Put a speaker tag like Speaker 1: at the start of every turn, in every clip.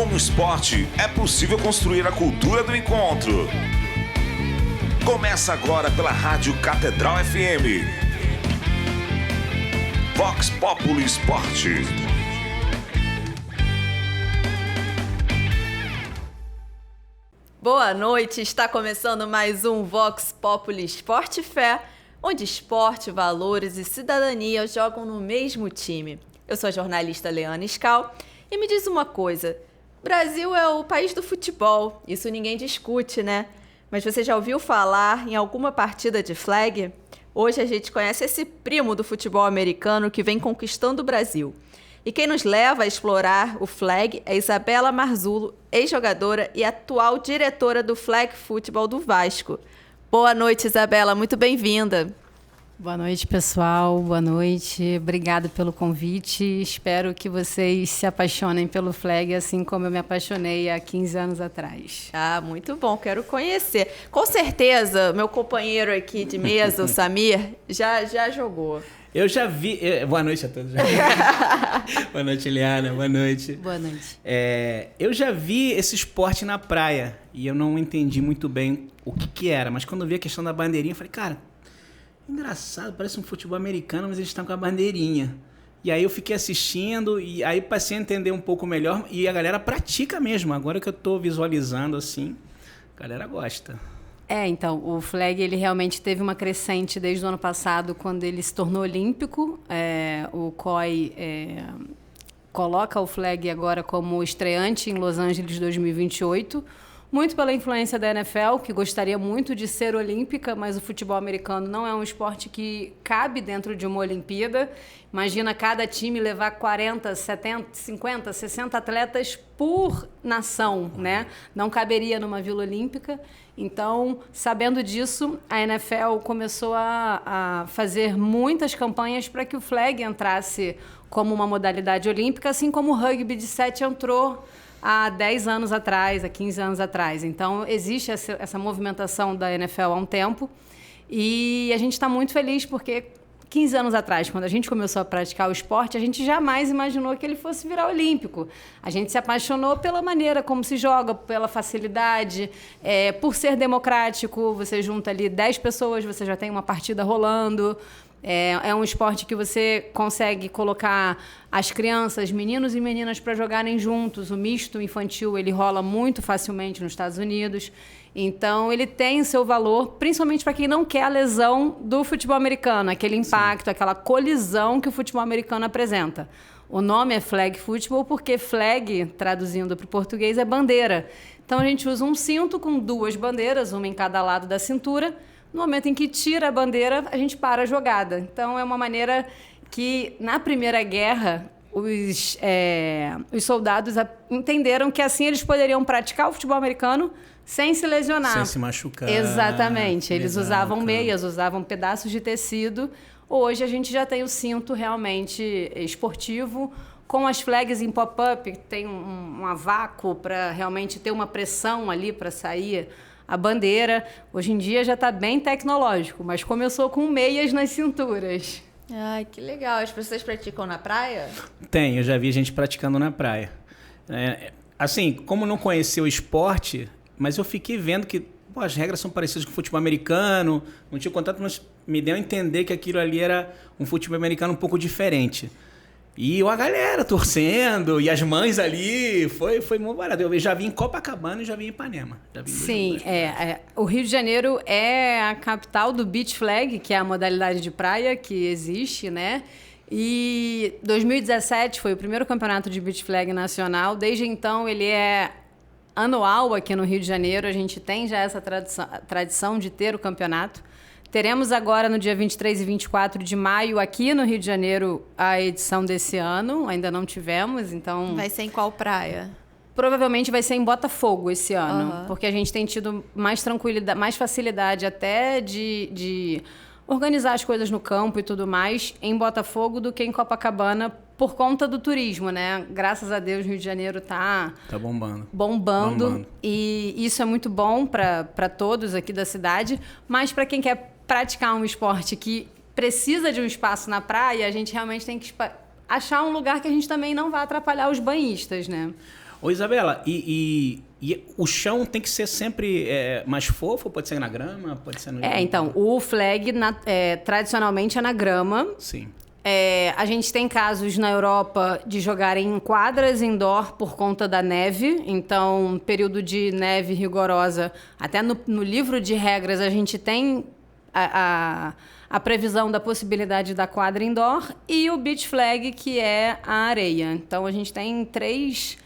Speaker 1: Com o esporte, é possível construir a cultura do encontro. Começa agora pela Rádio Catedral FM. Vox Populi Esporte.
Speaker 2: Boa noite, está começando mais um Vox Populi Esporte Fé, onde esporte, valores e cidadania jogam no mesmo time. Eu sou a jornalista Leana Scal e me diz uma coisa, Brasil é o país do futebol, isso ninguém discute, né? Mas você já ouviu falar em alguma partida de flag? Hoje a gente conhece esse primo do futebol americano que vem conquistando o Brasil. E quem nos leva a explorar o flag é Isabela Marzullo, ex-jogadora e atual diretora do Flag Futebol do Vasco. Boa noite, Isabela, muito bem-vinda.
Speaker 3: Boa noite, pessoal. Boa noite. Obrigada pelo convite. Espero que vocês se apaixonem pelo flag, assim como eu me apaixonei há 15 anos atrás.
Speaker 2: Ah, muito bom. Quero conhecer. Com certeza, meu companheiro aqui de mesa, o Samir, já jogou.
Speaker 4: Eu já vi... Boa noite a todos. Boa noite, Eliana. Boa noite.
Speaker 3: Boa noite.
Speaker 4: Eu já vi esse esporte na praia e eu não entendi muito bem o que era. Mas quando eu vi a questão da bandeirinha, eu falei, cara, engraçado, parece um futebol americano, mas eles estão com a bandeirinha. E aí eu fiquei assistindo e aí passei a entender um pouco melhor. E a galera pratica mesmo. Agora que eu estou visualizando assim, a galera gosta.
Speaker 3: Então, o flag ele realmente teve uma crescente desde o ano passado, quando ele se tornou olímpico. O COI coloca o flag agora como estreante em Los Angeles 2028, muito pela influência da NFL, que gostaria muito de ser olímpica, mas o futebol americano não é um esporte que cabe dentro de uma Olimpíada. Imagina cada time levar 40, 70, 50, 60 atletas por nação, né? Não caberia numa Vila Olímpica. Então, sabendo disso, a NFL começou a fazer muitas campanhas para que o flag entrasse como uma modalidade olímpica, assim como o rugby de 7 entrou há 10 anos atrás, há 15 anos atrás. Então, existe essa movimentação da NFL há um tempo e a gente está muito feliz porque 15 anos atrás, quando a gente começou a praticar o esporte, a gente jamais imaginou que ele fosse virar olímpico. A gente se apaixonou pela maneira como se joga, pela facilidade, por ser democrático. Você junta ali 10 pessoas, você já tem uma partida rolando. É um esporte que você consegue colocar as crianças, meninos e meninas, para jogarem juntos. O misto infantil ele rola muito facilmente nos Estados Unidos. Então, ele tem o seu valor, principalmente para quem não quer a lesão do futebol americano, aquele impacto, aquela colisão que o futebol americano apresenta. O nome é flag football porque flag, traduzindo para o português, é bandeira. Então, a gente usa um cinto com 2 bandeiras, uma em cada lado da cintura. No momento em que tira a bandeira, a gente para a jogada. Então, é uma maneira que, na Primeira Guerra, os soldados entenderam que assim eles poderiam praticar o futebol americano sem se lesionar.
Speaker 4: Sem se machucar.
Speaker 3: Exatamente. Eles
Speaker 4: Legal,
Speaker 3: usavam
Speaker 4: cara.
Speaker 3: meias, usavam pedaços de tecido. Hoje, a gente já tem o cinto realmente esportivo, com as flags em pop-up, tem um vácuo para realmente ter uma pressão ali para sair a bandeira. Hoje em dia já está bem tecnológico, mas começou com meias nas cinturas.
Speaker 2: Ai, que legal. As pessoas praticam na praia?
Speaker 4: Tem, eu já vi gente praticando na praia. Assim, como não conhecia o esporte, mas eu fiquei vendo que as regras são parecidas com o futebol americano, não tinha contato, mas me deu a entender que aquilo ali era um futebol americano um pouco diferente. E a galera torcendo, e as mães ali, foi muito barato. Eu já vi em Copacabana e já vi em Ipanema.
Speaker 3: Sim, o Rio de Janeiro é a capital do beach flag, que é a modalidade de praia que existe, né? E 2017 foi o primeiro campeonato de beach flag nacional. Desde então, ele é anual aqui no Rio de Janeiro. A gente tem já essa tradição de ter o campeonato. Teremos agora, no dia 23 e 24 de maio, aqui no Rio de Janeiro, a edição desse ano. Ainda não tivemos, então...
Speaker 2: Vai ser em qual praia?
Speaker 3: Provavelmente vai ser em Botafogo esse ano, porque a gente tem tido mais tranquilidade, mais facilidade até de organizar as coisas no campo e tudo mais em Botafogo do que em Copacabana, por conta do turismo, né? Graças a Deus, o Rio de Janeiro tá bombando. E isso é muito bom para todos aqui da cidade, mas para quem quer praticar um esporte que precisa de um espaço na praia, a gente realmente tem que achar um lugar que a gente também não vá atrapalhar os banhistas, né?
Speaker 4: Ô, Isabela, e o chão tem que ser sempre mais fofo? Pode ser na grama? Pode ser no...
Speaker 3: Então, o flag tradicionalmente é na grama.
Speaker 4: Sim.
Speaker 3: A gente tem casos na Europa de jogarem em quadras indoor por conta da neve. Então, período de neve rigorosa, até no livro de regras a gente tem a previsão da possibilidade da quadra indoor e o beach flag, que é a areia. Então, a gente tem em três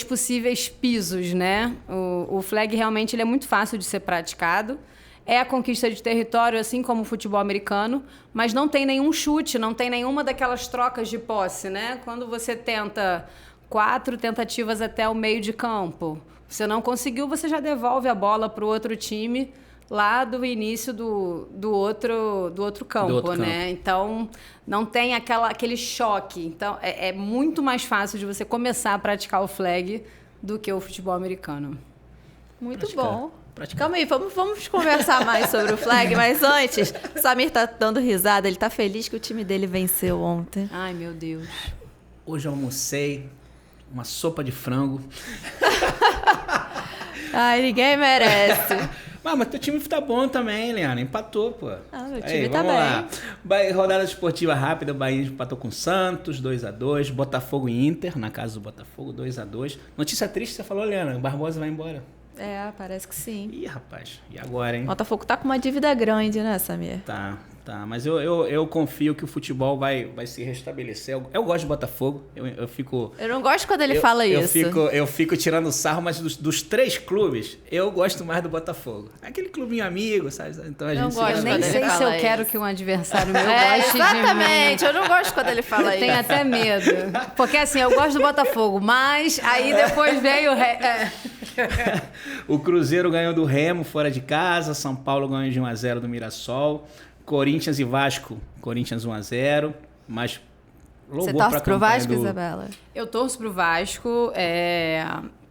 Speaker 3: possíveis pisos, né? O flag realmente ele é muito fácil de ser praticado. É a conquista de território, assim como o futebol americano, mas não tem nenhum chute, não tem nenhuma daquelas trocas de posse, né? Quando você tenta 4 tentativas até o meio de campo, você não conseguiu, você já devolve a bola para o outro time lá do início do outro campo, né? Então, não tem aquele choque. Então, é muito mais fácil de você começar a praticar o flag do que o futebol americano.
Speaker 2: Muito bom. Calma aí, vamos conversar mais sobre o flag, mas antes, o Samir tá dando risada, ele tá feliz que o time dele venceu ontem.
Speaker 3: Ai, meu Deus.
Speaker 4: Hoje eu almocei uma sopa de frango.
Speaker 2: Ai, ninguém merece.
Speaker 4: Mas teu time tá bom também, Liana. Empatou, pô.
Speaker 2: Meu time tá bem.
Speaker 4: Rodada esportiva rápida, o Bahia empatou com o Santos, 2-2. Botafogo e Inter, na casa do Botafogo, 2-2. Notícia triste, você falou, Liana, o Barbosa vai embora.
Speaker 2: Parece que sim.
Speaker 4: Ih, rapaz, e agora, hein?
Speaker 2: Botafogo tá com uma dívida grande, né, Samir?
Speaker 4: Tá. Mas eu confio que o futebol vai se restabelecer. Eu gosto de Botafogo. Eu fico...
Speaker 2: Eu não gosto quando ele fala isso.
Speaker 4: Eu fico tirando sarro, mas dos 3 clubes, eu gosto mais do Botafogo. Aquele clubinho amigo, sabe? Então a gente
Speaker 3: eu nem sei se eu quero que um adversário meu goste
Speaker 2: exatamente.
Speaker 3: de mim.
Speaker 2: Eu não gosto quando ele fala isso.
Speaker 3: Tenho até medo. Porque assim, eu gosto do Botafogo, mas aí depois veio...
Speaker 4: O Cruzeiro ganhou do Remo fora de casa. São Paulo ganhou de 1-0 do Mirassol. Corinthians e Vasco, Corinthians 1-0, mas
Speaker 2: você torce pro Vasco, Isabela?
Speaker 3: Eu torço pro Vasco,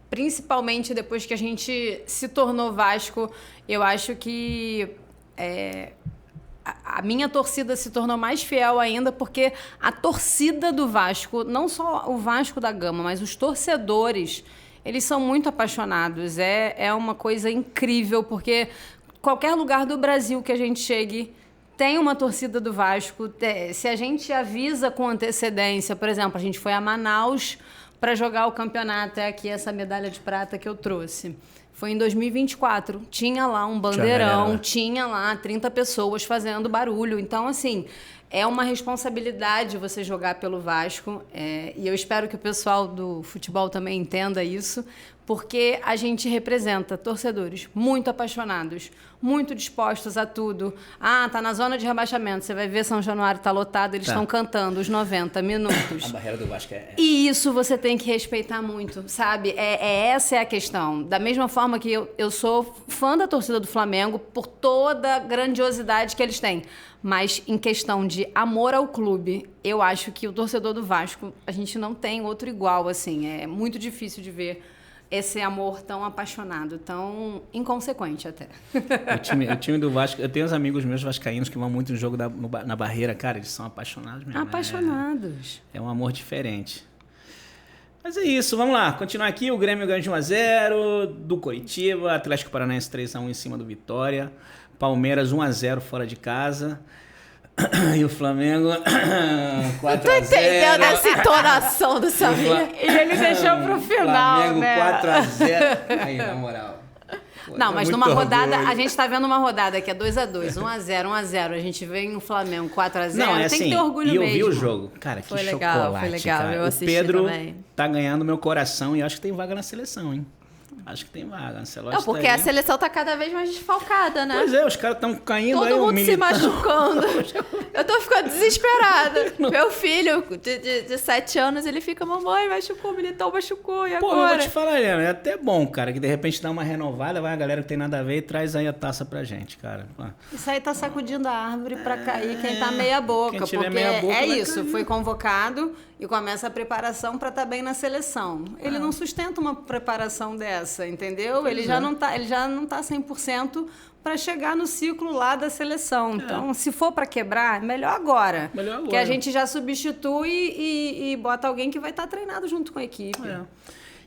Speaker 3: principalmente depois que a gente se tornou Vasco, eu acho que a minha torcida se tornou mais fiel ainda, porque a torcida do Vasco, não só o Vasco da Gama, mas os torcedores, eles são muito apaixonados. É uma coisa incrível, porque qualquer lugar do Brasil que a gente chegue, tem uma torcida do Vasco. Se a gente avisa com antecedência, por exemplo, a gente foi a Manaus para jogar o campeonato, aqui essa medalha de prata que eu trouxe. Foi em 2024. Tinha lá um bandeirão, tinha lá 30 pessoas fazendo barulho. Então, assim, é uma responsabilidade você jogar pelo Vasco. E eu espero que o pessoal do futebol também entenda isso, porque a gente representa torcedores muito apaixonados, muito dispostos a tudo. Tá na zona de rebaixamento, você vai ver São Januário tá lotado, eles estão cantando os 90 minutos.
Speaker 4: A barreira do Vasco
Speaker 3: E isso você tem que respeitar muito, sabe? Essa é a questão. Da mesma forma que eu sou fã da torcida do Flamengo por toda a grandiosidade que eles têm. Mas em questão de amor ao clube, eu acho que o torcedor do Vasco, a gente não tem outro igual, assim. É muito difícil de ver esse amor tão apaixonado, tão inconsequente até.
Speaker 4: O time do Vasco, eu tenho uns amigos meus vascaínos que vão muito no jogo na barreira, cara, eles são apaixonados mesmo.
Speaker 3: Apaixonados.
Speaker 4: É um amor diferente. Mas é isso, vamos lá, continuar aqui, o Grêmio ganhou de 1-0 do Coritiba, Atlético Paranaense 3-1 em cima do Vitória, Palmeiras 1-0 fora de casa. E o Flamengo 4-0.
Speaker 2: Não tô entendendo essa entonação do Samir.
Speaker 3: Ele deixou pro final,
Speaker 4: Flamengo
Speaker 3: né?
Speaker 4: 4-0. Aí, na moral.
Speaker 3: Não, mas numa rodada, a gente tá vendo uma rodada que é 2-2, 1-0, 1-0. A gente vê no Flamengo 4-0.
Speaker 4: Não,
Speaker 3: tem
Speaker 4: assim,
Speaker 3: que ter orgulho
Speaker 4: e eu
Speaker 3: mesmo.
Speaker 4: vi o jogo. Cara, que
Speaker 2: foi
Speaker 4: chocolate,
Speaker 2: legal, foi legal.
Speaker 4: cara.
Speaker 2: Eu assisti
Speaker 4: o Pedro
Speaker 2: também.
Speaker 4: tá ganhando meu coração e acho que tem vaga na seleção, hein? Acho que tem vaga.
Speaker 2: Não, porque a seleção tá cada vez mais desfalcada, né?
Speaker 4: Pois é, os caras estão caindo
Speaker 2: todo
Speaker 4: aí.
Speaker 2: Todo mundo se machucando. Eu tô ficando desesperada. Meu filho, de 7 anos, ele fica, mamãe, machucou, o Militão machucou, e agora?
Speaker 4: Pô, eu vou te falar, Helena, é até bom, cara, que de repente dá uma renovada, vai a galera que tem nada a ver e traz aí a taça pra gente, cara.
Speaker 3: Isso aí tá sacudindo a árvore pra cair quem tá meia boca,
Speaker 4: quem tiver
Speaker 3: porque
Speaker 4: meia boca,
Speaker 3: isso,
Speaker 4: cair.
Speaker 3: foi convocado e começa a preparação pra estar bem na seleção. Ele não sustenta uma preparação dessa, entendeu? Ele já não tá 100% para chegar no ciclo lá da seleção. Então, se for para quebrar, melhor agora. Que a gente já substitui e bota alguém que vai estar treinado junto com a equipe.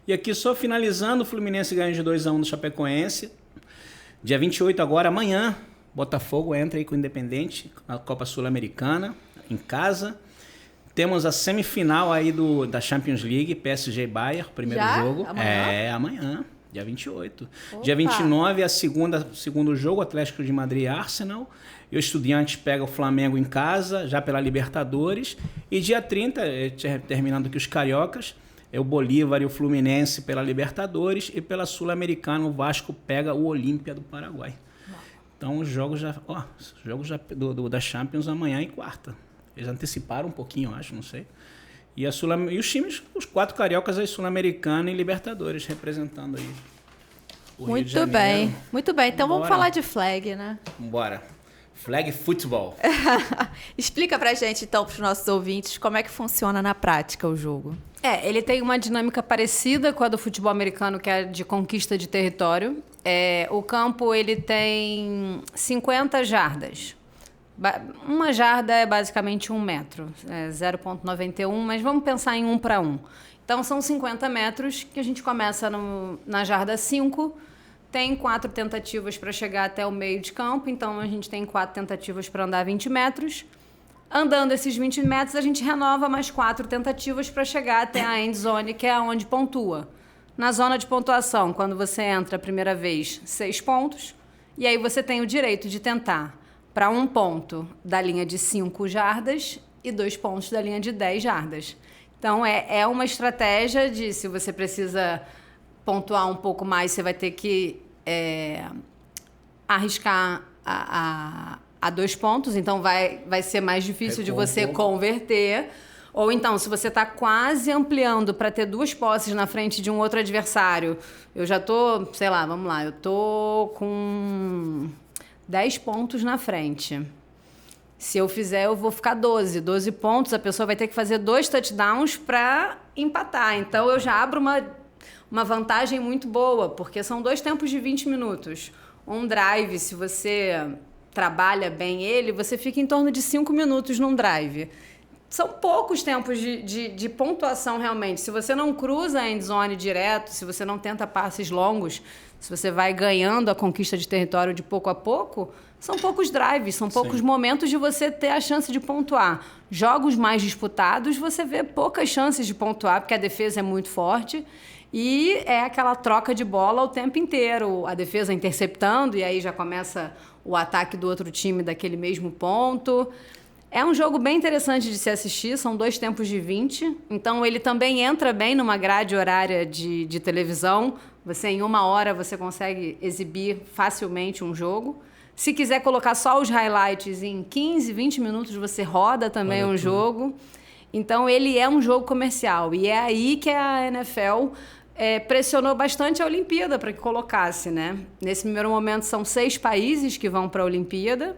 Speaker 4: E aqui só finalizando, o Fluminense ganha de 2-1 do Chapecoense. Dia 28 agora, amanhã, Botafogo entra aí com o Independente na Copa Sul-Americana, em casa. Temos a semifinal aí da Champions League, PSG e Bayern, primeiro
Speaker 2: Já?
Speaker 4: jogo.
Speaker 2: Amanhã?
Speaker 4: Amanhã, dia 28.
Speaker 2: Opa.
Speaker 4: Dia 29 é segundo jogo, Atlético de Madrid e Arsenal. E o Estudiantes pega o Flamengo em casa, já pela Libertadores. E dia 30, terminando aqui os cariocas, é o Bolívar e o Fluminense pela Libertadores. E pela Sul-Americana, o Vasco pega o Olímpia do Paraguai. Então os jogos já da Champions amanhã e quarta. Eles anteciparam um pouquinho, eu acho, não sei. E os times, os 4 cariocas aí, Sul-Americana e Libertadores, representando aí o Rio de
Speaker 2: Muito
Speaker 4: Janeiro.
Speaker 2: bem, muito bem. Então vamos
Speaker 4: Bora.
Speaker 2: falar de flag, né?
Speaker 4: Vambora. Flag Football.
Speaker 2: Explica pra gente, então, pros nossos ouvintes, como é que funciona na prática o jogo.
Speaker 3: Ele tem uma dinâmica parecida com a do futebol americano, que é de conquista de território. O campo ele tem 50 jardas. Uma jarda é basicamente 1 metro, 0,91, mas vamos pensar em 1 para 1. Então, são 50 metros que a gente começa na jarda 5, tem 4 tentativas para chegar até o meio de campo, então a gente tem 4 tentativas para andar 20 metros. Andando esses 20 metros, a gente renova mais 4 tentativas para chegar até a end zone, que é onde pontua. Na zona de pontuação, quando você entra a primeira vez, 6 pontos, e aí você tem o direito de tentar para 1 ponto da linha de 5 jardas e 2 pontos da linha de 10 jardas. Então, é uma estratégia de, se você precisa pontuar um pouco mais, você vai ter que arriscar a 2 pontos, então vai ser mais difícil de você converter. Ou então, se você está quase ampliando para ter 2 posses na frente de um outro adversário, eu já tô, sei lá, vamos lá, eu tô com 10 pontos na frente. Se eu fizer, eu vou ficar 12. 12 pontos, a pessoa vai ter que fazer 2 touchdowns para empatar. Então, eu já abro uma vantagem muito boa, porque são 2 tempos de 20 minutos. Um drive, se você trabalha bem ele, você fica em torno de 5 minutos num drive. São poucos tempos de pontuação, realmente. Se você não cruza a endzone direto, se você não tenta passes longos, se você vai ganhando a conquista de território de pouco a pouco, são poucos drives, são poucos momentos de você ter a chance de pontuar. Jogos mais disputados, você vê poucas chances de pontuar, porque a defesa é muito forte e é aquela troca de bola o tempo inteiro. A defesa interceptando e aí já começa o ataque do outro time daquele mesmo ponto. É um jogo bem interessante de se assistir, são 2 tempos de 20, então ele também entra bem numa grade horária de televisão. Você, em 1 hora, você consegue exibir facilmente um jogo. Se quiser colocar só os highlights, em 15, 20 minutos você roda também um jogo. Então, ele é um jogo comercial. E é aí que a NFL pressionou bastante a Olimpíada para que colocasse, né? Nesse primeiro momento, são 6 países que vão para a Olimpíada.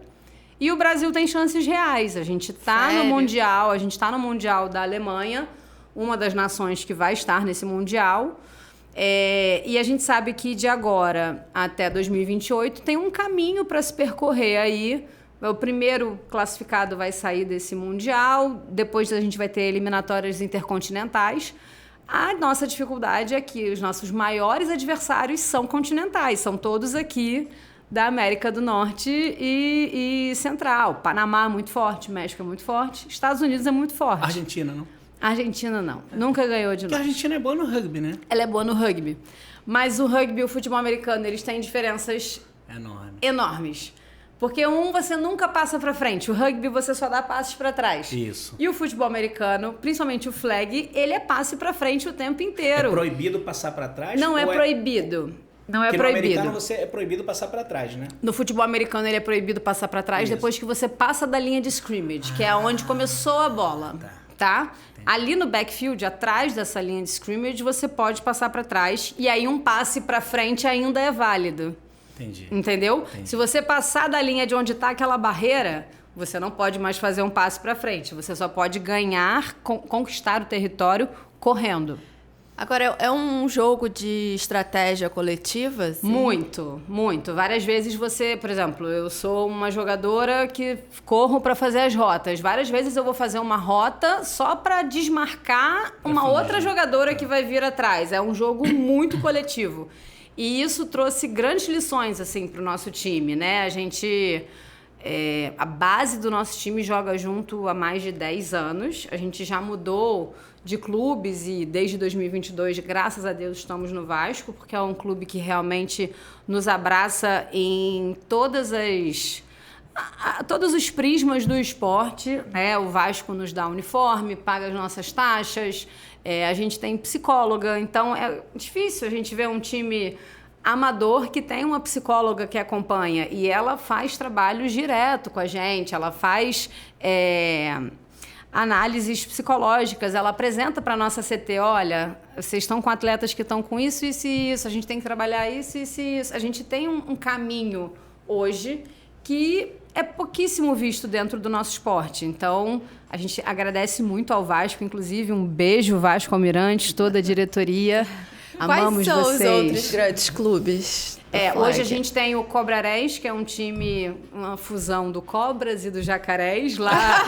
Speaker 3: E o Brasil tem chances reais. A gente está no Mundial da Alemanha, uma das nações que vai estar nesse Mundial. E a gente sabe que de agora até 2028 tem um caminho para se percorrer aí. O primeiro classificado vai sair desse Mundial, depois a gente vai ter eliminatórias intercontinentais. A nossa dificuldade é que os nossos maiores adversários são continentais, são todos aqui da América do Norte e Central. Panamá é muito forte, México é muito forte, Estados Unidos é muito forte.
Speaker 4: Argentina, não?
Speaker 3: Argentina não, nunca ganhou de
Speaker 4: Porque
Speaker 3: novo.
Speaker 4: a Argentina é boa no rugby, né?
Speaker 3: Ela é boa no rugby. Mas o rugby e o futebol americano, eles têm diferenças enormes. Porque você nunca passa pra frente. O rugby você só dá passes pra trás.
Speaker 4: Isso.
Speaker 3: E o futebol americano, principalmente o flag, ele é passe pra frente o tempo inteiro.
Speaker 4: É proibido passar pra trás?
Speaker 3: Não é proibido. Não é
Speaker 4: Porque
Speaker 3: proibido.
Speaker 4: no americano é proibido passar pra trás, né?
Speaker 3: No futebol americano ele é proibido passar pra trás depois que você passa da linha de scrimmage, que é onde começou a bola. Tá? Ali no backfield, atrás dessa linha de scrimmage, você pode passar pra trás e aí um passe pra frente ainda é válido.
Speaker 4: Entendi.
Speaker 3: Entendeu?
Speaker 4: Entendi.
Speaker 3: Se você passar da linha de onde está aquela barreira, você não pode mais fazer um passe para frente. Você só pode ganhar, conquistar o território correndo.
Speaker 2: Agora, é um jogo de estratégia coletiva? Assim?
Speaker 3: Muito, muito. Várias vezes você, por exemplo, eu sou uma jogadora que corro para fazer as rotas. Várias vezes eu vou fazer uma rota só para desmarcar uma outra jogadora que vai vir atrás. É um jogo muito coletivo. E isso trouxe grandes lições, assim, para o nosso time, né? A gente... a base do nosso time joga junto há mais de 10 anos. A gente já mudou de clubes e desde 2022, graças a Deus, estamos no Vasco, porque é um clube que realmente nos abraça em todos os prismas do esporte. O Vasco nos dá uniforme, paga as nossas taxas, a gente tem psicóloga, então é difícil a gente ver um time amador que tem uma psicóloga que acompanha e ela faz trabalhos direto com a gente, ela faz análises psicológicas, ela apresenta para a nossa CT, olha, vocês estão com atletas que estão com isso, isso e isso, a gente tem que trabalhar isso, isso e isso. A gente tem um caminho hoje que é pouquíssimo visto dentro do nosso esporte. Então, a gente agradece muito ao Vasco, inclusive um beijo, Vasco Almirante, toda a diretoria. Amamos
Speaker 2: Quais são
Speaker 3: vocês.
Speaker 2: os outros grandes clubes?
Speaker 3: Hoje a gente tem o Cobrarés, que é um time, uma fusão do Cobras e do Jacarés lá.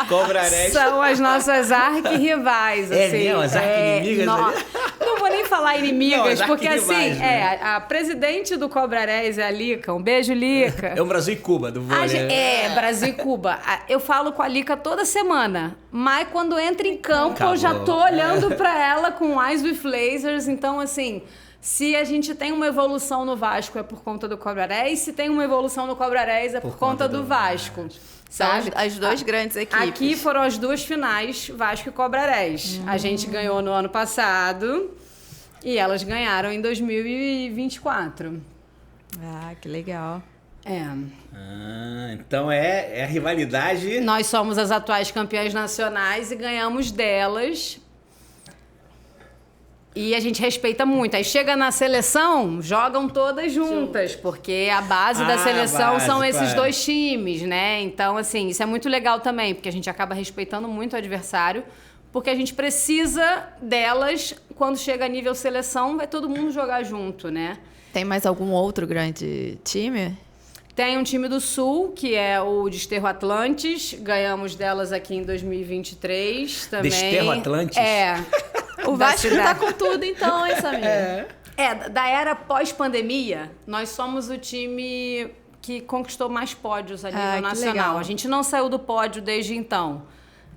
Speaker 4: Cobrarés.
Speaker 3: São as nossas arquirrivais. Assim.
Speaker 4: Mesmo? As arquinimigas ali?
Speaker 3: Não vou nem falar inimigas,
Speaker 4: Não,
Speaker 3: porque
Speaker 4: arquirrivais,
Speaker 3: assim,
Speaker 4: né?
Speaker 3: a presidente do Cobrarés é a Lica. Um beijo, Lica.
Speaker 4: É o Brasil e Cuba do vôlei.
Speaker 3: Brasil e Cuba. Eu falo com a Lica toda semana, mas quando entra em campo, eu já tô olhando pra ela com Eyes with Lasers. Então, assim, se a gente tem uma evolução no Vasco é por conta do Cobrarés, se tem uma evolução no Cobrarés é por conta do Vasco. Sabe?
Speaker 2: São as duas grandes equipes.
Speaker 3: Aqui foram as duas finais, Vasco e Cobrarés. A gente ganhou no ano passado e elas ganharam em 2024.
Speaker 2: Ah, que legal.
Speaker 4: Então é a rivalidade.
Speaker 3: Nós somos as atuais campeãs nacionais e ganhamos delas. E a gente respeita muito. Aí chega na seleção, jogam todas juntas, porque a base da seleção são esses dois times, né? Então, assim, isso é muito legal também, porque a gente acaba respeitando muito o adversário, porque a gente precisa delas. Quando chega a nível seleção, vai todo mundo jogar junto, né?
Speaker 2: Tem mais algum outro grande time?
Speaker 3: Tem um time do Sul, que é o Desterro Atlantes. Ganhamos delas aqui em 2023 também.
Speaker 4: Desterro Atlantes?
Speaker 2: O Vasco tá com tudo então, hein, Samir?
Speaker 3: Da era pós-pandemia, nós somos o time que conquistou mais pódios a nível nacional.
Speaker 2: Legal.
Speaker 3: A gente não saiu do pódio desde então.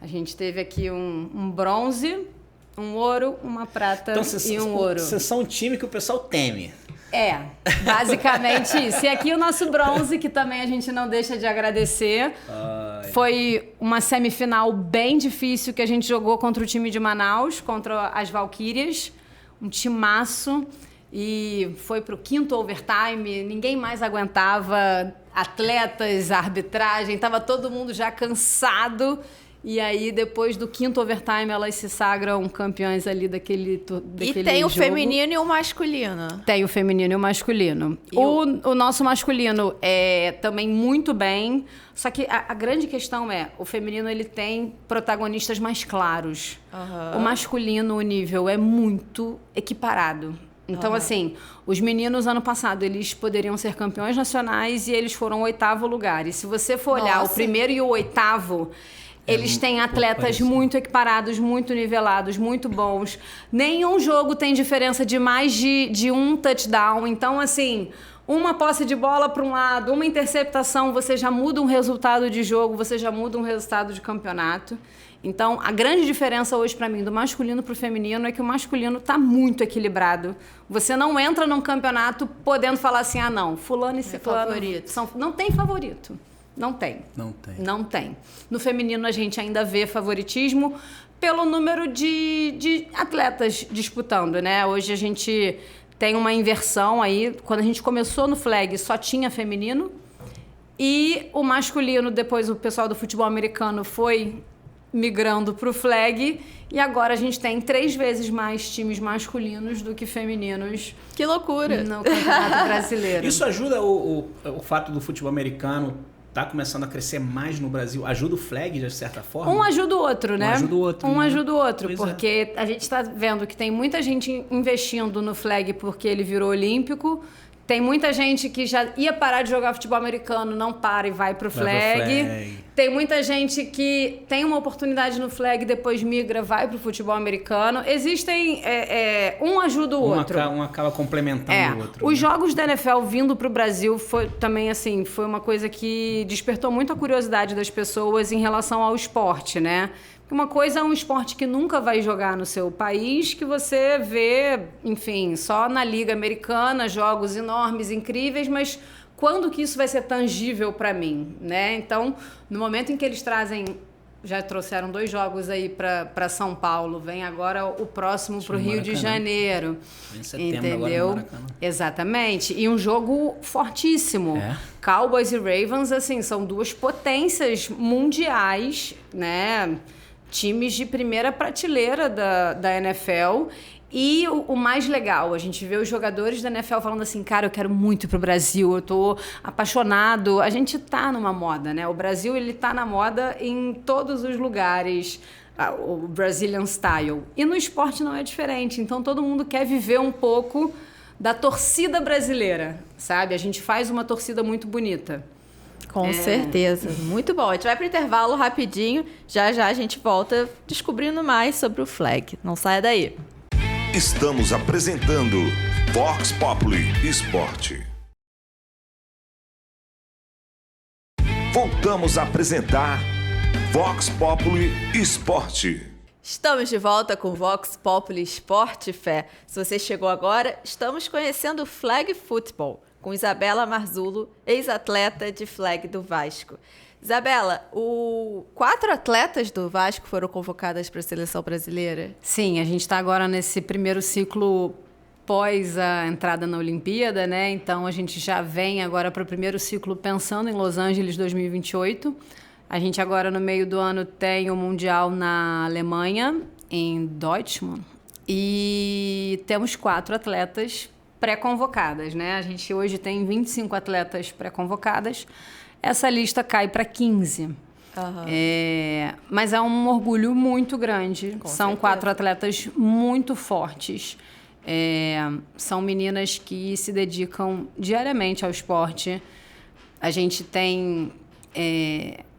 Speaker 3: A gente teve aqui um bronze, um ouro, uma prata e um ouro.
Speaker 4: Vocês são um time que o pessoal teme.
Speaker 3: Basicamente isso. E aqui o nosso bronze, que também a gente não deixa de agradecer. Foi uma semifinal bem difícil que a gente jogou contra o time de Manaus, contra as Valquírias. Um timaço. E foi pro 5º overtime, ninguém mais aguentava. Atletas, arbitragem, tava todo mundo já cansado. E aí, depois do 5º overtime, elas se sagram campeões ali daquele
Speaker 2: E tem o feminino e o masculino.
Speaker 3: Tem o feminino e o masculino. O nosso masculino é também muito bem, só que a grande questão é, o feminino ele tem protagonistas mais claros. O masculino, o nível é muito equiparado. Então, assim, os meninos, ano passado, eles poderiam ser campeões nacionais e eles foram o 8º lugar. E se você for olhar o primeiro e o 8º... Eles têm atletas muito equiparados, muito nivelados, muito bons. Nenhum jogo tem diferença de mais de um touchdown. Então, assim, uma posse de bola para um lado, uma interceptação, você já muda um resultado de jogo, você já muda um resultado de campeonato. Então, a grande diferença hoje para mim do masculino para o feminino é que o masculino está muito equilibrado. Você não entra num campeonato podendo falar assim, não, fulano e ciclano não tem favorito. Não tem. Não tem. No feminino, a gente ainda vê favoritismo pelo número de atletas disputando, né? Hoje a gente tem uma inversão aí. Quando a gente começou no flag, só tinha feminino. E o masculino, depois o pessoal do futebol americano foi migrando para o flag. E agora a gente tem 3 vezes mais times masculinos do que femininos.
Speaker 2: Que loucura!
Speaker 3: No Campeonato Brasileiro.
Speaker 4: Isso ajuda o fato do futebol americano tá começando a crescer mais no Brasil, ajuda o flag de certa forma?
Speaker 3: Um ajuda o outro, né?
Speaker 4: ajuda o outro,
Speaker 3: Um
Speaker 4: né?
Speaker 3: ajuda o outro,
Speaker 4: Pois
Speaker 3: porque a gente está vendo que tem muita gente investindo no flag porque ele virou olímpico. Tem muita gente que já ia parar de jogar futebol americano, não para e vai pro flag. Tem muita gente que tem uma oportunidade no flag, depois migra, vai pro futebol americano. Existem... um ajuda o outro.
Speaker 4: Um acaba complementando o outro.
Speaker 3: Os
Speaker 4: né?
Speaker 3: jogos da NFL vindo pro Brasil foi também, assim, foi uma coisa que despertou muito a curiosidade das pessoas em relação ao esporte, né? Uma coisa é um esporte que nunca vai jogar no seu país, que você vê, enfim, só na Liga Americana, jogos enormes, incríveis, mas quando que isso vai ser tangível para mim, né? Então, no momento em que eles já trouxeram 2 jogos aí para São Paulo, vem agora o próximo para o Rio de Janeiro,
Speaker 4: em setembro,
Speaker 3: entendeu?
Speaker 4: agora no Maracanã.
Speaker 3: Exatamente, e um jogo fortíssimo. Cowboys e Ravens, assim, são 2 potências mundiais, né? Times de primeira prateleira da NFL. E o mais legal, a gente vê os jogadores da NFL falando assim, cara, eu quero muito ir pro Brasil, eu tô apaixonado. A gente tá numa moda, né? O Brasil, ele tá na moda em todos os lugares, o Brazilian Style. E no esporte não é diferente. Então, todo mundo quer viver um pouco da torcida brasileira, sabe? A gente faz uma torcida muito bonita.
Speaker 2: Com certeza. Muito bom. A gente vai pro intervalo rapidinho. Já já a gente volta descobrindo mais sobre o flag. Não saia daí.
Speaker 1: Estamos apresentando Vox Populi Esporte. Voltamos a apresentar Vox Populi Esporte.
Speaker 2: Estamos de volta com Vox Populi Esporte Fé. Se você chegou agora, estamos conhecendo o Flag Football com Isabela Marzullo, ex-atleta de flag do Vasco. Isabela, 4 atletas do Vasco foram convocadas para a seleção brasileira?
Speaker 3: Sim, a gente está agora nesse primeiro ciclo pós a entrada na Olimpíada, né? Então a gente já vem agora para o primeiro ciclo pensando em Los Angeles 2028. A gente agora no meio do ano tem o Mundial na Alemanha, em Dortmund, e temos 4 atletas pré-convocadas, né? A gente hoje tem 25 atletas pré-convocadas. Essa lista cai para 15. Uhum. Mas é um orgulho muito grande. São certeza. 4 atletas muito fortes. São meninas que se dedicam diariamente ao esporte. A gente tem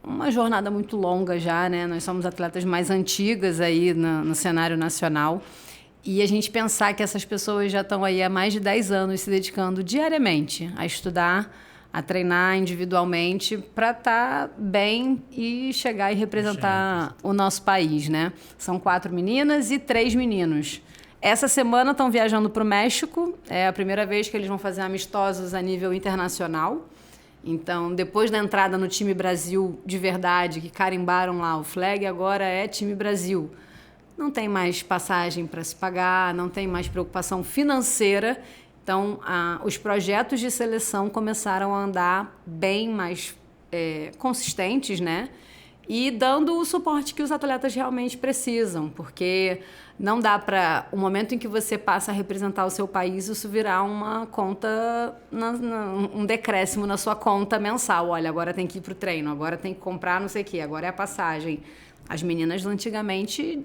Speaker 3: uma jornada muito longa já, né? Nós somos atletas mais antigas aí no cenário nacional. E a gente pensar que essas pessoas já estão aí há mais de 10 anos se dedicando diariamente a estudar, a treinar individualmente para estar bem e chegar e representar o nosso país, né? São 4 meninas e 3 meninos. Essa semana estão viajando para o México. É a primeira vez que eles vão fazer amistosos a nível internacional. Então, depois da entrada no time Brasil de verdade, que carimbaram lá o flag, agora é time Brasil. Não tem mais passagem para se pagar, não tem mais preocupação financeira. Então, os projetos de seleção começaram a andar bem mais consistentes, né? E dando o suporte que os atletas realmente precisam, porque não dá para, o momento em que você passa a representar o seu país, isso virar uma conta, um decréscimo na sua conta mensal. Olha, agora tem que ir para o treino, agora tem que comprar não sei o quê, agora é a passagem. As meninas antigamente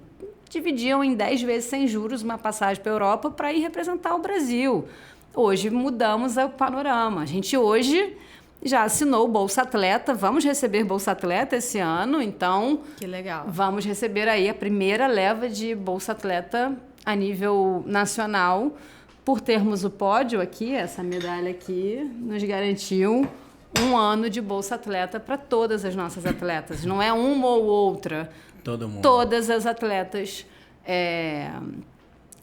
Speaker 3: dividiam em 10 vezes sem juros uma passagem para a Europa para ir representar o Brasil. Hoje mudamos o panorama. A gente hoje já assinou o Bolsa Atleta, vamos receber Bolsa Atleta esse ano, então...
Speaker 2: Que legal.
Speaker 3: Vamos receber aí a primeira leva de Bolsa Atleta a nível nacional. Por termos o pódio aqui, essa medalha aqui nos garantiu 1 ano de Bolsa Atleta para todas as nossas atletas. Não é uma ou outra.
Speaker 4: Todo mundo.
Speaker 3: Todas as atletas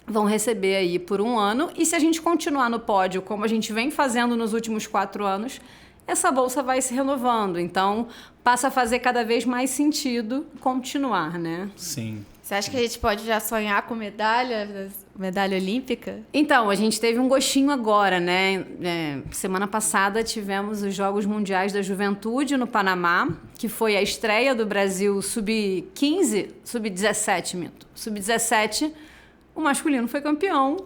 Speaker 3: vão receber aí por 1 ano. E se a gente continuar no pódio, como a gente vem fazendo nos últimos 4 anos, essa bolsa vai se renovando. Então, passa a fazer cada vez mais sentido continuar, né?
Speaker 4: Sim.
Speaker 2: Você acha que a gente pode já sonhar com medalha olímpica?
Speaker 3: Então, a gente teve um gostinho agora, né? Semana passada tivemos os Jogos Mundiais da Juventude no Panamá, que foi a estreia do Brasil sub-15, sub-17, sub-17. O masculino foi campeão,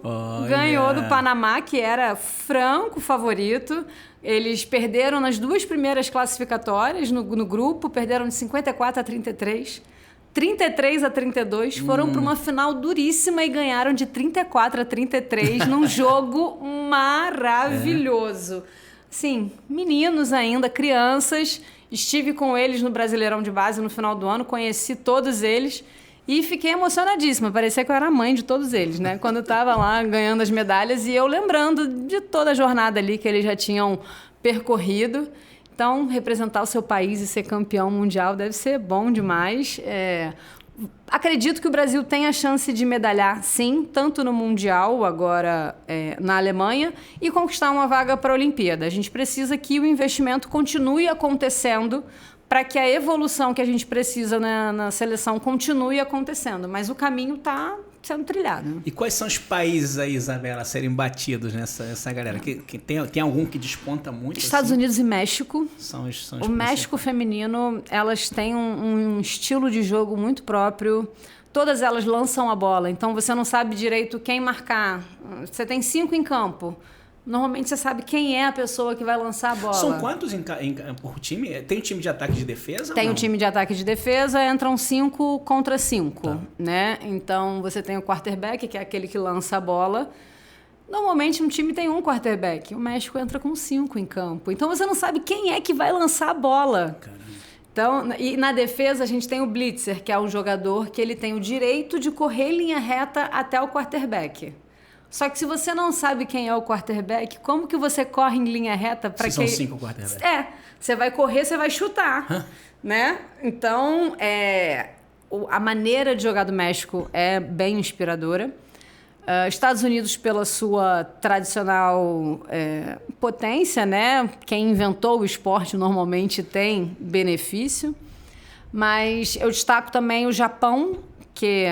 Speaker 3: ganhou do Panamá, que era franco favorito. Eles perderam nas 2 primeiras classificatórias no grupo, perderam de 54-33, 33-32, foram para uma final duríssima e ganharam de 34-33 num jogo maravilhoso. Sim, meninos ainda, crianças, estive com eles no Brasileirão de Base no final do ano, conheci todos eles e fiquei emocionadíssima, parecia que eu era a mãe de todos eles, né? Quando eu estava lá ganhando as medalhas e eu lembrando de toda a jornada ali que eles já tinham percorrido. Então, representar o seu país e ser campeão mundial deve ser bom demais. Acredito que o Brasil tem a chance de medalhar, sim, tanto no Mundial, agora na Alemanha, e conquistar uma vaga para a Olimpíada. A gente precisa que o investimento continue acontecendo para que a evolução que a gente precisa na seleção continue acontecendo. Mas o caminho está sendo trilhado.
Speaker 4: E quais são os países aí, Isabela, a serem batidos nessa galera? Que tem algum que desponta muito?
Speaker 3: Estados Unidos e México.
Speaker 4: São os
Speaker 3: o México feminino, elas têm um estilo de jogo muito próprio. Todas elas lançam a bola, então você não sabe direito quem marcar. Você tem 5 em campo. Normalmente você sabe quem é a pessoa que vai lançar a bola.
Speaker 4: São quantos por time? Tem um time de ataque e de defesa?
Speaker 3: Tem um time de ataque e de defesa, entram 5 contra 5, né? Então você tem o quarterback, que é aquele que lança a bola. Normalmente um time tem um quarterback. O México entra com 5 em campo. Então você não sabe quem é que vai lançar a bola.
Speaker 4: Caramba.
Speaker 3: Então, e na defesa a gente tem o blitzer, que é um jogador que ele tem o direito de correr linha reta até o quarterback. Só que se você não sabe quem é o quarterback, como que você corre em linha reta para que...
Speaker 4: São 5 quarterbacks.
Speaker 3: Você vai correr, você vai chutar, né? Então, a maneira de jogar do México é bem inspiradora. Estados Unidos, pela sua tradicional potência, né? Quem inventou o esporte normalmente tem benefício. Mas eu destaco também o Japão, que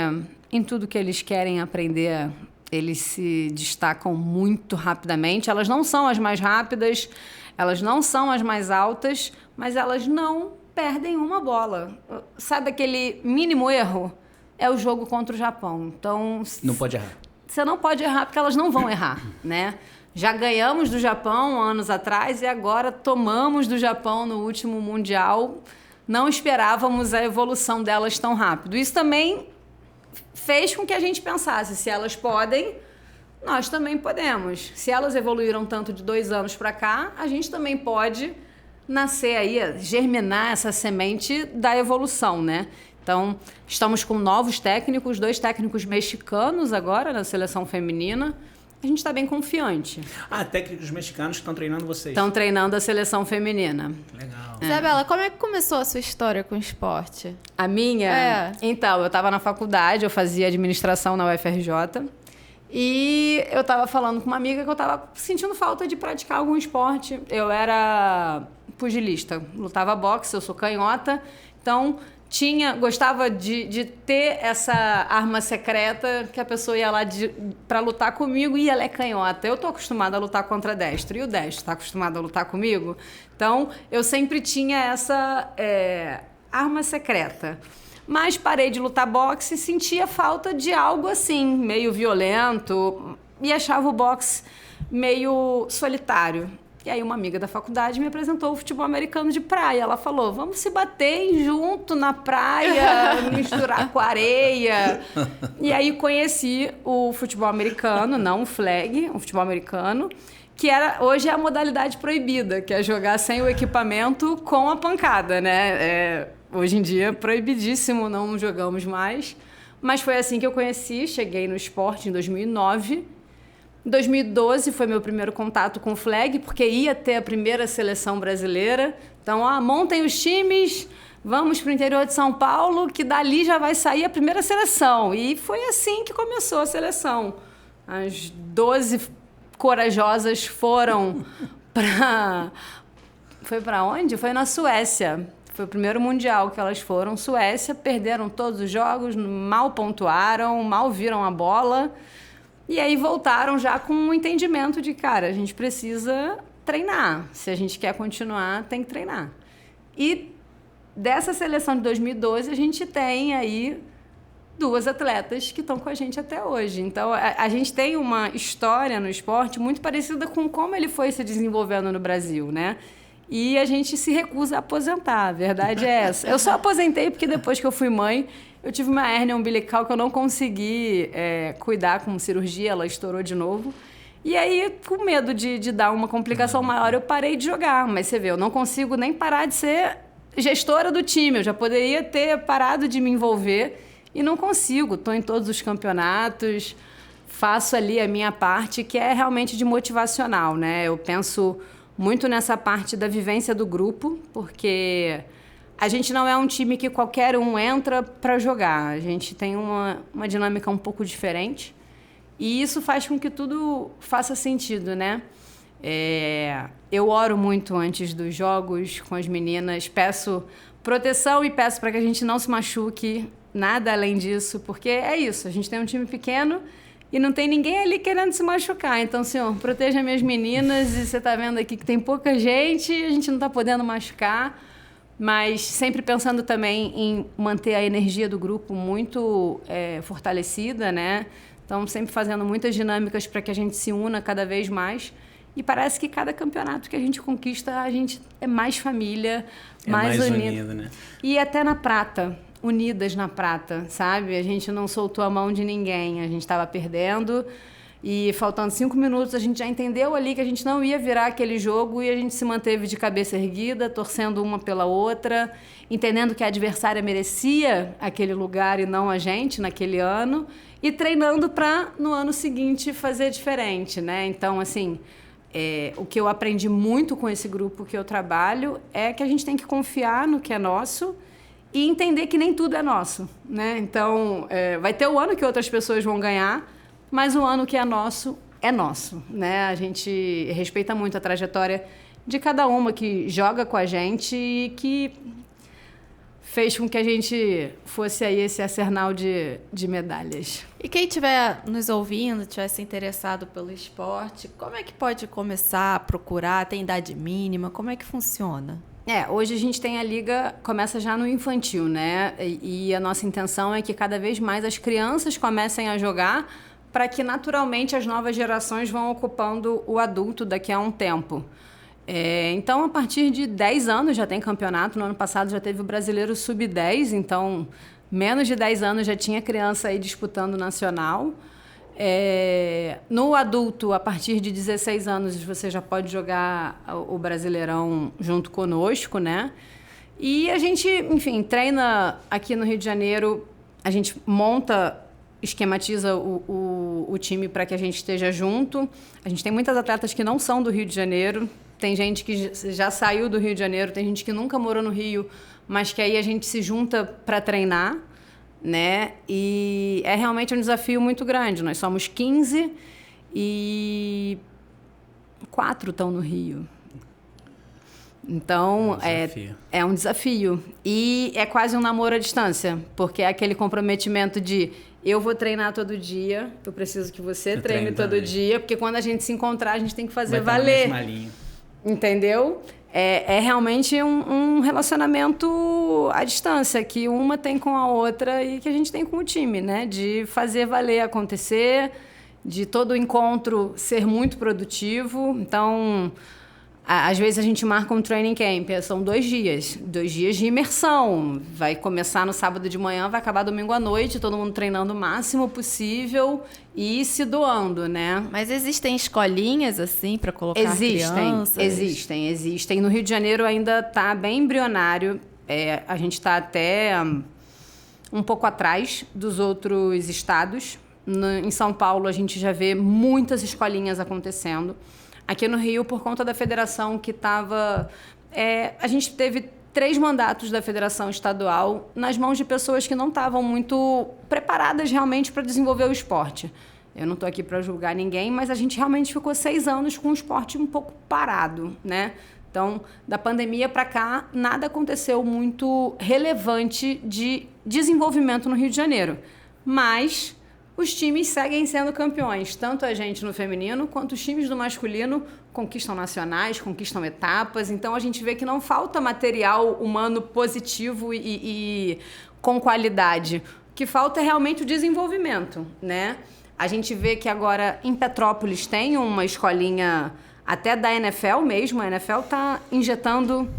Speaker 3: em tudo que eles querem aprender, eles se destacam muito rapidamente. Elas não são as mais rápidas, elas não são as mais altas, mas elas não perdem uma bola. Sabe aquele mínimo erro? É o jogo contra o Japão. Então,
Speaker 4: não pode errar.
Speaker 3: Você não pode errar porque elas não vão errar, né? Já ganhamos do Japão anos atrás e agora tomamos do Japão no último Mundial. Não esperávamos a evolução delas tão rápido. Isso também fez com que a gente pensasse, se elas podem, nós também podemos. Se elas evoluíram tanto de 2 anos para cá, a gente também pode nascer aí, germinar essa semente da evolução, né? Então, estamos com novos técnicos, 2 técnicos mexicanos agora na seleção feminina. A gente está bem confiante.
Speaker 4: Técnicos mexicanos que estão treinando vocês.
Speaker 3: Estão treinando a seleção feminina.
Speaker 4: Legal.
Speaker 2: Isabela, como é que começou a sua história com o esporte?
Speaker 3: A minha? Então, eu estava na faculdade, eu fazia administração na UFRJ. E eu estava falando com uma amiga que eu estava sentindo falta de praticar algum esporte. Eu era pugilista, lutava boxe, eu sou canhota. Então, gostava de ter essa arma secreta que a pessoa ia lá para lutar comigo e ela é canhota. Eu tô acostumada a lutar contra destro e o destro está acostumado a lutar comigo. Então, eu sempre tinha essa arma secreta. Mas parei de lutar boxe e sentia falta de algo assim, meio violento, e achava o boxe meio solitário. E aí uma amiga da faculdade me apresentou o futebol americano de praia. Ela falou, vamos se bater junto na praia, misturar com areia. E aí conheci o futebol americano, não o flag, o futebol americano, que hoje é a modalidade proibida, que é jogar sem o equipamento com a pancada, né? Hoje em dia, proibidíssimo, não jogamos mais. Mas foi assim que eu conheci, cheguei no esporte em 2009. Em 2012 foi meu primeiro contato com o flag, porque ia ter a primeira seleção brasileira. Então, montem os times, vamos para o interior de São Paulo, que dali já vai sair a primeira seleção. E foi assim que começou a seleção. As 12 corajosas foram para... Foi para onde? Foi na Suécia. Foi o primeiro mundial que elas foram. Suécia, perderam todos os jogos, mal pontuaram, mal viram a bola. E aí voltaram já com um entendimento de, cara, a gente precisa treinar. Se a gente quer continuar, tem que treinar. E dessa seleção de 2012, a gente tem aí 2 atletas que estão com a gente até hoje. Então, a gente tem uma história no esporte muito parecida com como ele foi se desenvolvendo no Brasil, né? E a gente se recusa a aposentar, a verdade é essa. Eu só aposentei porque depois que eu fui mãe, eu tive uma hérnia umbilical que eu não consegui cuidar com cirurgia, ela estourou de novo. E aí, com medo de dar uma complicação maior, eu parei de jogar. Mas você vê, eu não consigo nem parar de ser gestora do time. Eu já poderia ter parado de me envolver e não consigo. Estou em todos os campeonatos, faço ali a minha parte, que é realmente de motivacional, né? Eu penso muito nessa parte da vivência do grupo, porque a gente não é um time que qualquer um entra para jogar. A gente tem uma dinâmica um pouco diferente e isso faz com que tudo faça sentido, né? Eu oro muito antes dos jogos com as meninas, peço proteção e peço para que a gente não se machuque, nada além disso, porque é isso, a gente tem um time pequeno e não tem ninguém ali querendo se machucar. Então, senhor, proteja minhas meninas e você está vendo aqui que tem pouca gente, a gente não está podendo machucar, mas sempre pensando também em manter a energia do grupo muito fortalecida, né? Então, sempre fazendo muitas dinâmicas para que a gente se una cada vez mais. E parece que cada campeonato que a gente conquista, a gente é mais família, mais unido, né? E até na prata, unidas na prata, sabe? A gente não soltou a mão de ninguém, a gente estava perdendo e faltando 5 minutos a gente já entendeu ali que a gente não ia virar aquele jogo e a gente se manteve de cabeça erguida, torcendo uma pela outra, entendendo que a adversária merecia aquele lugar e não a gente naquele ano e treinando para no ano seguinte fazer diferente, né? Então, assim, o que eu aprendi muito com esse grupo que eu trabalho é que a gente tem que confiar no que é nosso e entender que nem tudo é nosso, né? Então, vai ter o ano que outras pessoas vão ganhar, mas o ano que é nosso, né? A gente respeita muito a trajetória de cada uma que joga com a gente e que fez com que a gente fosse aí esse arsenal de medalhas.
Speaker 2: E quem estiver nos ouvindo, estiver se interessado pelo esporte, como é que pode começar a procurar? Tem idade mínima? Como é que funciona?
Speaker 3: Hoje a gente tem a liga, começa já no infantil, né? E a nossa intenção é que cada vez mais as crianças comecem a jogar para que naturalmente as novas gerações vão ocupando o adulto daqui a um tempo. Então, a partir de 10 anos já tem campeonato. No ano passado já teve o Brasileiro Sub-10, então menos de 10 anos já tinha criança aí disputando nacional. No adulto, a partir de 16 anos, você já pode jogar o Brasileirão junto conosco, né? E a gente, enfim, treina aqui no Rio de Janeiro, a gente esquematiza o time para que a gente esteja junto. A gente tem muitas atletas que não são do Rio de Janeiro, tem gente que já saiu do Rio de Janeiro, tem gente que nunca morou no Rio, mas que aí a gente se junta para treinar, né? E é realmente um desafio muito grande. Nós somos 15 e 4 estão no Rio. Então, é um desafio. E é quase um namoro à distância, porque é aquele comprometimento de eu vou treinar todo dia, eu preciso que você treine todo dia, porque quando a gente se encontrar, a gente tem que fazer valer. Entendeu? É realmente um relacionamento à distância, que uma tem com a outra e que a gente tem com o time, né? De fazer valer acontecer, de todo encontro ser muito produtivo. Então, às vezes a gente marca um training camp, são 2 dias de imersão. Vai começar no sábado de manhã, vai acabar domingo à noite, todo mundo treinando o máximo possível e se doando, né?
Speaker 2: Mas existem escolinhas, assim, para colocar crianças?
Speaker 3: Existem. No Rio de Janeiro ainda está bem embrionário. A gente está até um pouco atrás dos outros estados. Em São Paulo, a gente já vê muitas escolinhas acontecendo. Aqui no Rio, por conta da federação que estava... a gente teve 3 mandatos da federação estadual nas mãos de pessoas que não estavam muito preparadas realmente para desenvolver o esporte. Eu não estou aqui para julgar ninguém, mas a gente realmente ficou 6 anos com o esporte um pouco parado, né? Então, da pandemia para cá, nada aconteceu muito relevante de desenvolvimento no Rio de Janeiro. Mas os times seguem sendo campeões, tanto a gente no feminino quanto os times do masculino conquistam nacionais, conquistam etapas. Então, a gente vê que não falta material humano positivo e com qualidade. O que falta é realmente o desenvolvimento, né? A gente vê que agora em Petrópolis tem uma escolinha até da NFL mesmo. A NFL está injetando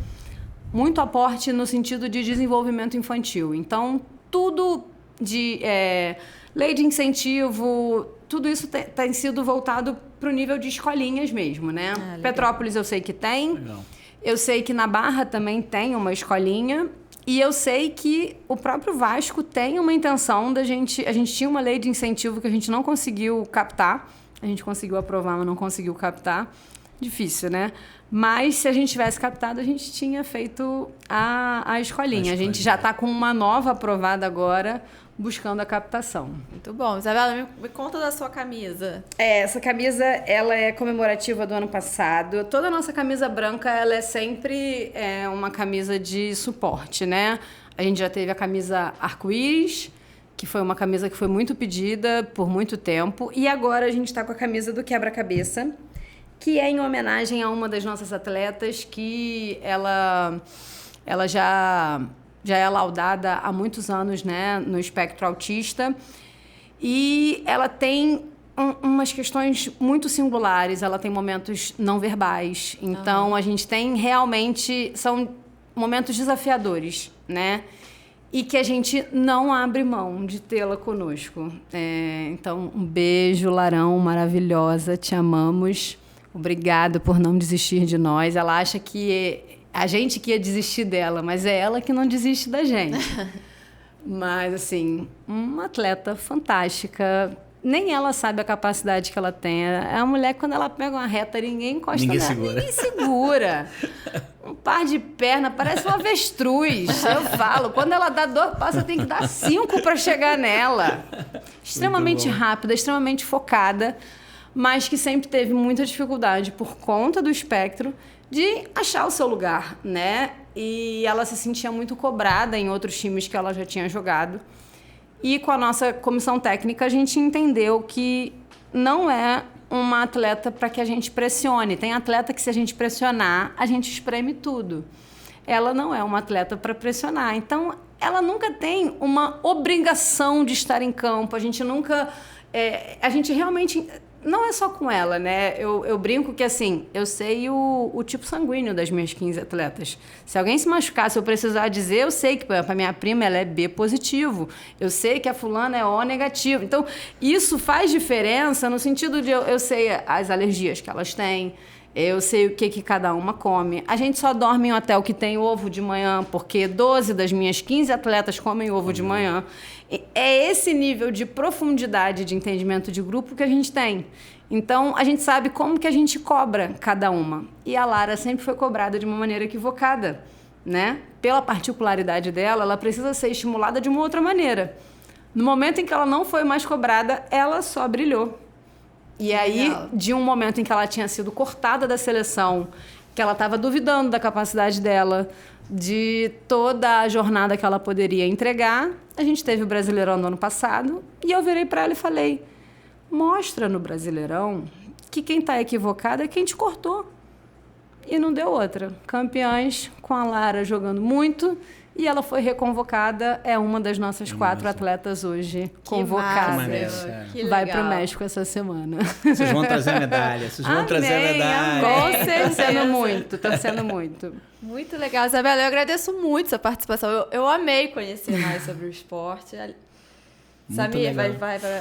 Speaker 3: muito aporte no sentido de desenvolvimento infantil. Então, tudo de lei de incentivo, tudo isso tem sido voltado para o nível de escolinhas mesmo, né? Petrópolis eu sei que tem.
Speaker 4: Legal.
Speaker 3: Eu sei que na Barra também tem uma escolinha. E eu sei que o próprio Vasco tem uma intenção da gente... A gente tinha uma lei de incentivo que a gente não conseguiu captar. A gente conseguiu aprovar, mas não conseguiu captar. Difícil, né? Mas se a gente tivesse captado, a gente tinha feito a escolinha. A gente já está com uma nova aprovada agora, buscando a captação.
Speaker 2: Muito bom. Isabela, me conta da sua camisa.
Speaker 3: Essa camisa, ela é comemorativa do ano passado. Toda a nossa camisa branca, ela é sempre uma camisa de suporte, né? A gente já teve a camisa arco-íris, que foi uma camisa que foi muito pedida por muito tempo. E agora a gente está com a camisa do quebra-cabeça, que é em homenagem a uma das nossas atletas, que ela já é laudada há muitos anos, né, no espectro autista. E ela tem umas questões muito singulares, ela tem momentos não verbais. Então, a gente tem realmente... São momentos desafiadores, né? E que a gente não abre mão de tê-la conosco. Então, um beijo, Larão, maravilhosa, te amamos. Obrigada por não desistir de nós. Ela acha que a gente que ia desistir dela, mas é ela que não desiste da gente. Mas, assim, uma atleta fantástica. Nem ela sabe a capacidade que ela tem. É uma mulher que, quando ela pega uma reta, ninguém encosta nela. Ninguém segura. Um par de perna, parece um avestruz. Eu falo, quando ela dá 2 passos, eu tenho que dar 5 para chegar nela. Extremamente rápida, extremamente focada, mas que sempre teve muita dificuldade por conta do espectro de achar o seu lugar, né? E ela se sentia muito cobrada em outros times que ela já tinha jogado. E com a nossa comissão técnica, a gente entendeu que não é uma atleta para que a gente pressione. Tem atleta que, se a gente pressionar, a gente espreme tudo. Ela não é uma atleta para pressionar. Então, ela nunca tem uma obrigação de estar em campo. A gente nunca... a gente realmente... Não é só com ela, né? Eu brinco que, assim, eu sei o tipo sanguíneo das minhas 15 atletas. Se alguém se machucar, se eu precisar dizer, eu sei que, para minha prima, ela é B positivo. Eu sei que a fulana é O negativo. Então, isso faz diferença no sentido de eu sei as alergias que elas têm, eu sei o que cada uma come. A gente só dorme em hotel que tem ovo de manhã, porque 12 das minhas 15 atletas comem ovo de manhã. É esse nível de profundidade de entendimento de grupo que a gente tem. Então, a gente sabe como que a gente cobra cada uma. E a Lara sempre foi cobrada de uma maneira equivocada, né? Pela particularidade dela, ela precisa ser estimulada de uma outra maneira. No momento em que ela não foi mais cobrada, ela só brilhou. E aí, de um momento em que ela tinha sido cortada da seleção, que ela estava duvidando da capacidade dela, de toda a jornada que ela poderia entregar, a gente teve o Brasileirão no ano passado, e eu virei para ela e falei, mostra no Brasileirão que quem está equivocado é quem te cortou. E não deu outra. Campeãs, com a Lara jogando muito, e ela foi reconvocada, é uma das nossas 4 atletas hoje convocadas. Vai para o México essa semana.
Speaker 4: Vocês vão trazer medalha,
Speaker 3: Com certeza. Está sendo muito.
Speaker 2: Muito legal, Isabela. Eu agradeço muito sua participação. Eu amei conhecer mais sobre o esporte. Samir,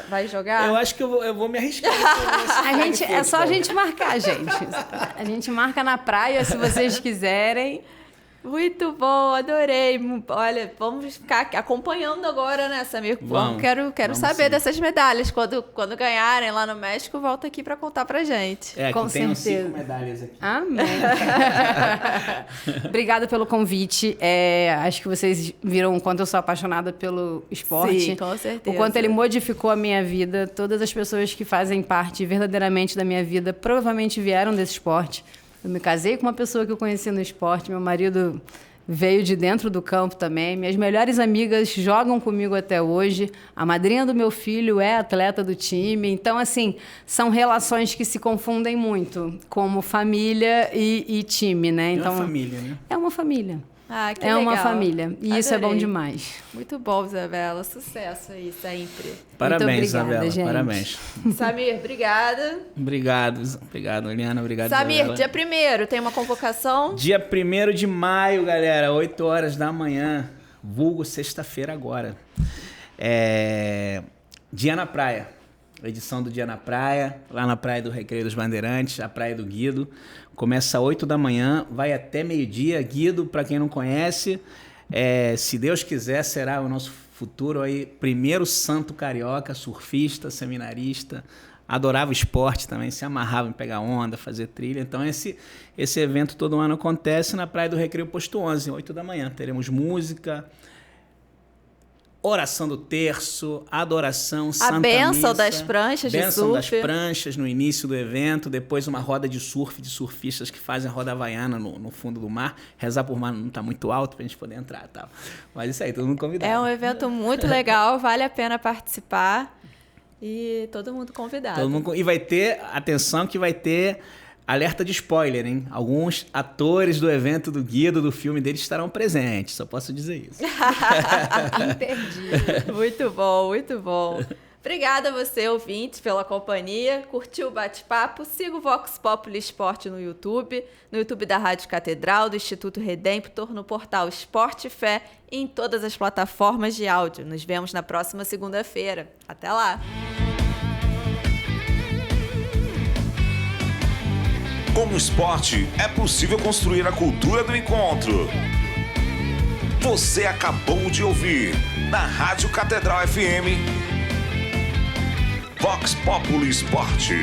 Speaker 2: vai jogar?
Speaker 4: Eu acho que eu vou me arriscar.
Speaker 3: É só a gente marcar, gente. A gente marca na praia, se vocês quiserem.
Speaker 2: Muito bom, adorei. Olha, vamos ficar acompanhando agora, né, Samir? Quero saber dessas medalhas. Quando ganharem lá no México, volta aqui para contar pra gente.
Speaker 3: Com
Speaker 4: tenho
Speaker 3: certeza.
Speaker 4: 5 medalhas aqui.
Speaker 3: Amém. Obrigada pelo convite. Acho que vocês viram o quanto eu sou apaixonada pelo esporte.
Speaker 2: Sim, com certeza.
Speaker 3: O quanto ele modificou a minha vida. Todas as pessoas que fazem parte verdadeiramente da minha vida provavelmente vieram desse esporte. Eu me casei com uma pessoa que eu conheci no esporte, meu marido veio de dentro do campo também. Minhas melhores amigas jogam comigo até hoje. A madrinha do meu filho é atleta do time. Então, assim, são relações que se confundem muito, como família e time, né? Então,
Speaker 4: é uma família, né?
Speaker 3: É uma família.
Speaker 2: Ah, que
Speaker 3: É
Speaker 2: legal.
Speaker 3: uma família. E isso é bom
Speaker 2: Adorei.
Speaker 3: demais.
Speaker 2: Muito bom, Isabela. Sucesso aí sempre.
Speaker 4: Parabéns,
Speaker 3: obrigada,
Speaker 4: Isabela.
Speaker 3: gente.
Speaker 4: Parabéns.
Speaker 2: Samir, obrigada.
Speaker 4: Obrigado, Eliana. Obrigado,
Speaker 2: Samir,
Speaker 4: Isabela.
Speaker 2: dia 1º, tem uma convocação?
Speaker 4: Dia 1º de maio, galera, 8 horas da manhã, vulgo sexta-feira agora. Dia na Praia, edição do Dia na Praia, lá na Praia do Recreio dos Bandeirantes, a Praia do Guido. Começa às 8 da manhã, vai até meio-dia. Guido, para quem não conhece, se Deus quiser, será o nosso futuro aí, primeiro santo carioca, surfista, seminarista. Adorava esporte também, se amarrava em pegar onda, fazer trilha. Então esse evento todo ano acontece na Praia do Recreio Posto 11, 8 da manhã. Teremos música, oração do terço, adoração, santa missa.
Speaker 2: A bênção das pranchas de
Speaker 4: Bênção das
Speaker 2: surf.
Speaker 4: pranchas no início do evento. Depois uma roda de surf de surfistas que fazem a roda havaiana no fundo do mar. Rezar por mar não está muito alto pra gente poder entrar e tal. Mas isso aí, todo mundo convidado.
Speaker 2: É um evento muito legal, vale a pena participar. E todo mundo convidado.
Speaker 4: E vai ter, atenção que vai ter alerta de spoiler, hein? Alguns atores do evento do Guido, do filme dele, estarão presentes. Só posso dizer isso.
Speaker 3: Imperdível.
Speaker 2: Muito bom, muito bom. Obrigada a você, ouvinte, pela companhia. Curtiu o bate-papo? Siga o Vox Populi Esporte no YouTube da Rádio Catedral, do Instituto Redemptor, no portal Esporte Fé e em todas as plataformas de áudio. Nos vemos na próxima segunda-feira. Até lá!
Speaker 1: Com o esporte, é possível construir a cultura do encontro. Você acabou de ouvir, na Rádio Catedral FM, Vox Populi Esporte.